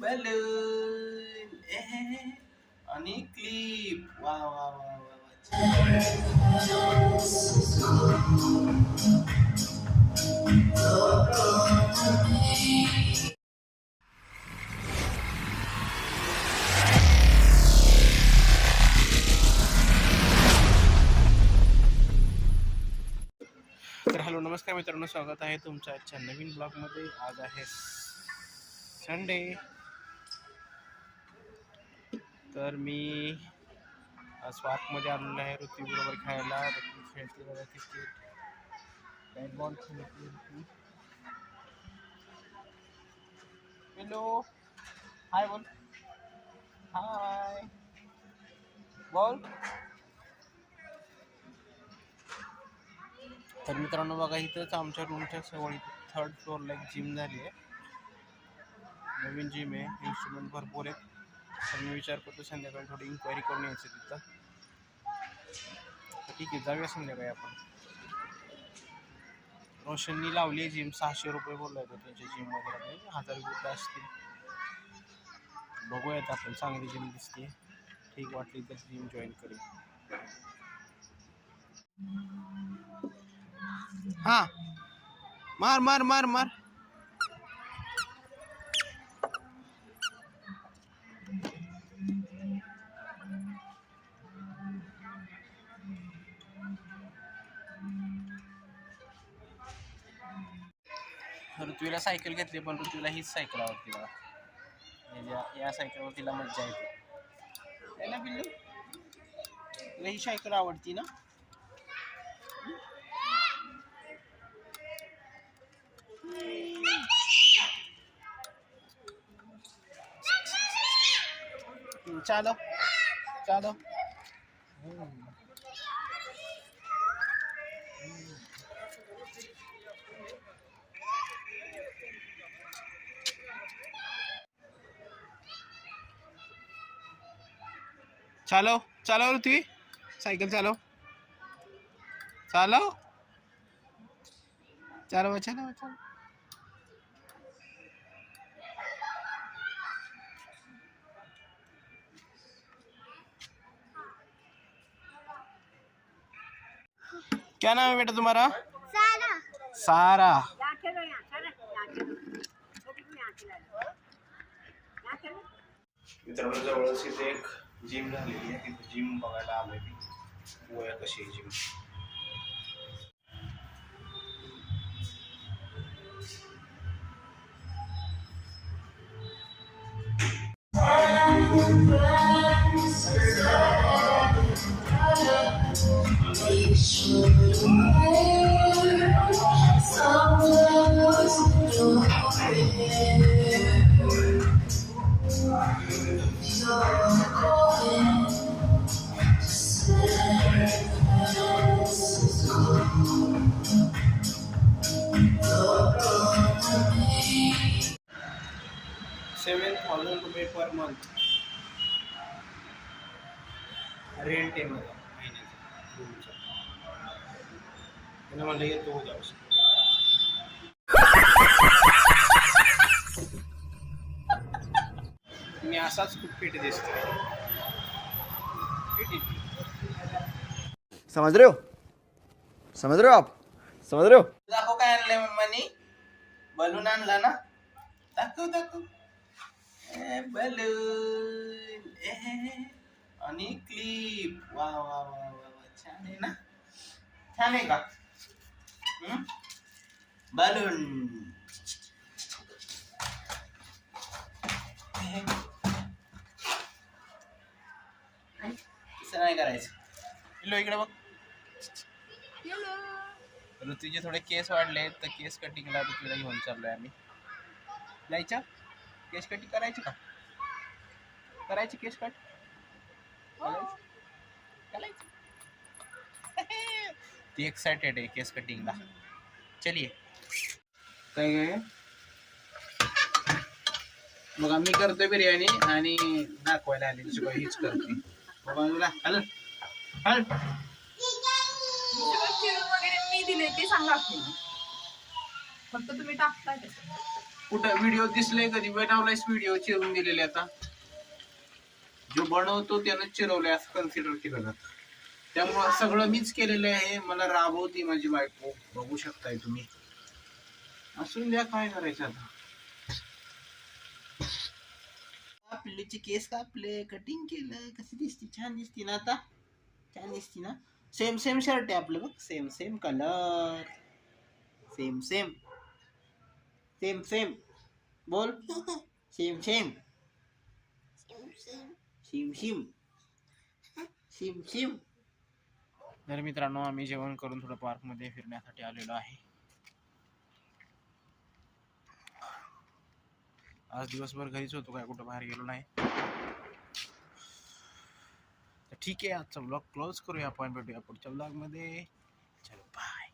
Balloon आणि clip. वा वा वा वा वा. तर हॅलो नमस्कार मित्रांनो, स्वागत आहे तुमच्या आजच्या नवीन ब्लॉगमध्ये. आज आहे संडे. तर मी आज पार्कमध्ये आलेलो आहे ऋतूबरोबर खेळायला. ऋतू खेळते बघा क्रिकेट, बॅट बॉल खेळते ऋतू. हॅलो, हाय बोल, हाय बोल. तर मित्रांनो बघा, इथंच आमच्या रूमच्या जवळ थर्ड फ्लोअरला एक जिम झाली आहे. नवीन जिम आहे, इन्स्ट्रुमेंट भरपूर आहेत. तर मी विचार करतो संध्याकाळी थोडी इन्क्वायरी करून यायचं तिथं. तर ठीक आहे, जाऊया संध्याकाळी आपण. रोशननी लावली आहे जिम, 600 रुपये बोलला होता त्यांच्या जिममध्ये, 1000 रुपये असतील. बघूयात आपण, चांगली जिम दिसते, ठीक वाटली तर जिम जॉईन करेल. हा, मार मार मार मार. ऋतूला सायकल घेतली, पण ऋतूला हीच सायकल आवडते बघा. या सायकलवर तिला मज्जा येते ना पिल्लू. तुला ही सायकल आवडती ना? चालो चालो. चालो चालो ऋतवी, सायकल चालो चालो चालो चालो चालो. क्या नाम है बेटा तुम्हारा? सारा. सारा. मित्रांनो जवळच इथे एक जिम झालेली आहे, तिथे जिम बघायला आलोय मी. गोया कशी आहे जिम. ₹7,000 पर मंथ रेंट आहे मला महिन्याचा रूमचा. त्यांना म्हणलं येतो उद्या. मी असाच खूप फिट दिसतो. समझ रहे हो, समझ रहे हो आप, समझ रहे हो. दाखव काय आणलंय मम्मानी. बलून आणला ना, दाखव दाखव. बलून आणि क्लिप. वा वा वा वा वा. छान आहे ना, छान आहे का? बलून. असं नाही करायचं. पिल्लू इकडे बघ. ऋतूचे थोडे केस वाढले, तर केस कटिंगला ऋतूला घेऊन चाललोय आम्ही. जायचं केस कटिंग करायची का? करायची केस कट करायची. ती एक्साइटेड आहे केस कटिंगला. चलिए. काय मग आम्ही करतोय बिर्याणी आणि दाखवायला आली हीच करते बाबा. Hello hello. वगैरे मी दिले ते सांगा फक्त तुम्ही टाकताय. कुठं व्हिडिओ दिसले कधी बनवलायस व्हिडिओ चिरून दिलेले आता जो बनवतो त्यानं चिरवलंय असं कन्सिडर केलं जातं त्यामुळं सगळं मीच केलेलं आहे मला राबवती माझी बायको बघू शकताय तुम्ही असून द्या काय करायचं आता कापलेचे केस कापले कटिंग केलं कशी दिसती छान दिसती ना आता छान दिसती ना सेम सेम शर्ट आहे आपलं बघ same same colour same same same same बोल सेम सेम शिम शिम शिम शिम तर मित्रांनो आम्ही जेवण करून थोडं पार्क मध्ये फिरण्यासाठी आलेलो आहे आज दिवसभर घरीच होतो काय कुठं बाहेर गेलो नाही तर ठीक आहे आजचा ब्लॉग क्लोज करूया आपण भेटूया पुढच्या ब्लॉग मध्ये चलो बाय